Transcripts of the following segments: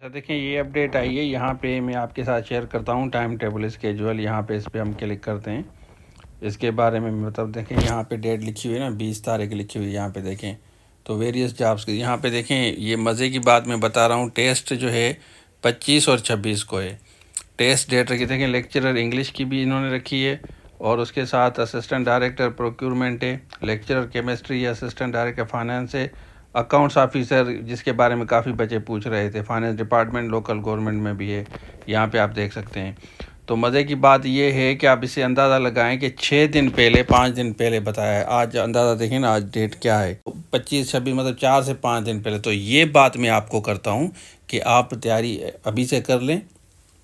देखिए ये अपडेट आई है। यहाँ पे मैं आपके साथ शेयर करता हूँ टाइम टेबल स्केजुअल। यहाँ पे इस पर हम क्लिक करते हैं। इसके बारे में मतलब देखें, यहाँ पे डेट लिखी हुई है ना, 20 तारीख लिखी हुई है। यहाँ पे देखें तो वेरियस जॉब्स की यहाँ पे देखें। ये मज़े की बात मैं बता रहा हूँ, टेस्ट जो है 25 और 26 को है टेस्ट डेट रखी। देखें लेक्चरर इंग्लिश की भी इन्होंने रखी है और उसके साथ असिस्टेंट डायरेक्टर प्रोक्यूरमेंट है, lecturer chemistry, assistant director finance है, अकाउंट्स ऑफिसर जिसके बारे में काफ़ी बच्चे पूछ रहे थे, फाइनेंस डिपार्टमेंट लोकल गवर्नमेंट में भी है। यहाँ पे आप देख सकते हैं। तो मज़े की बात ये है कि आप इसे अंदाज़ा लगाएं कि 6 दिन पहले 5 दिन पहले बताया है। आज अंदाज़ा देखें ना, आज डेट क्या है, 25-26 मतलब 4 से 5 दिन पहले। तो ये बात मैं आपको करता हूँ कि आप तैयारी अभी से कर लें,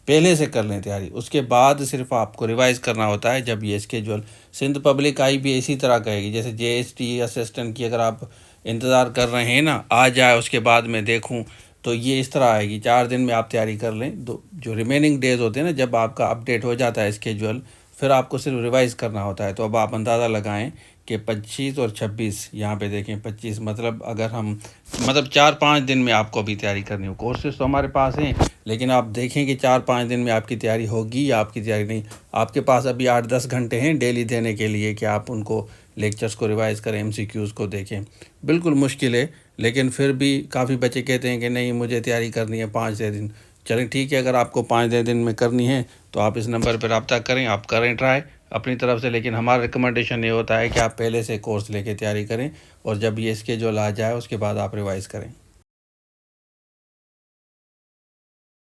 पहले से कर लें तैयारी। उसके बाद सिर्फ आपको रिवाइज़ करना होता है जब ये स्केजुअल। सिंध पब्लिक आई भी इसी तरह कहेगी, जैसे JST असिस्टेंट की अगर आप इंतज़ार कर रहे हैं ना, आ जाए उसके बाद मैं देखूं, तो ये इस तरह आएगी। 4 दिन में आप तैयारी कर लें। दो जो रिमेनिंग डेज़ होते हैं ना, जब आपका अपडेट हो जाता है स्केजुअल, फिर आपको सिर्फ रिवाइज़ करना होता है। तो अब आप अंदाज़ा लगाएं कि 25 और 26, यहाँ पे देखें 25 मतलब अगर हम मतलब 4-5 दिन में आपको अभी तैयारी करनी हो। कोर्सेज तो हमारे पास हैं, लेकिन आप देखें कि 4-5 दिन में आपकी तैयारी होगी या आपकी तैयारी नहीं। आपके पास अभी 8-10 घंटे हैं डेली देने के लिए कि आप उनको लेक्चर्स को रिवाइज़ करें, MCQs को देखें। बिल्कुल मुश्किल है, लेकिन फिर भी काफ़ी बच्चे कहते हैं कि नहीं मुझे तैयारी करनी है 5-6 दिन। चलें ठीक है, अगर आपको 5-6 दिन में करनी है तो आप इस नंबर पर रब्ता करें, आप करें ट्राई अपनी तरफ से। लेकिन हमारा रिकमेंडेशन ये होता है कि आप पहले से कोर्स लेके तैयारी करें और जब ये स्केड्यूल आ जाए उसके बाद आप रिवाइज़ करें।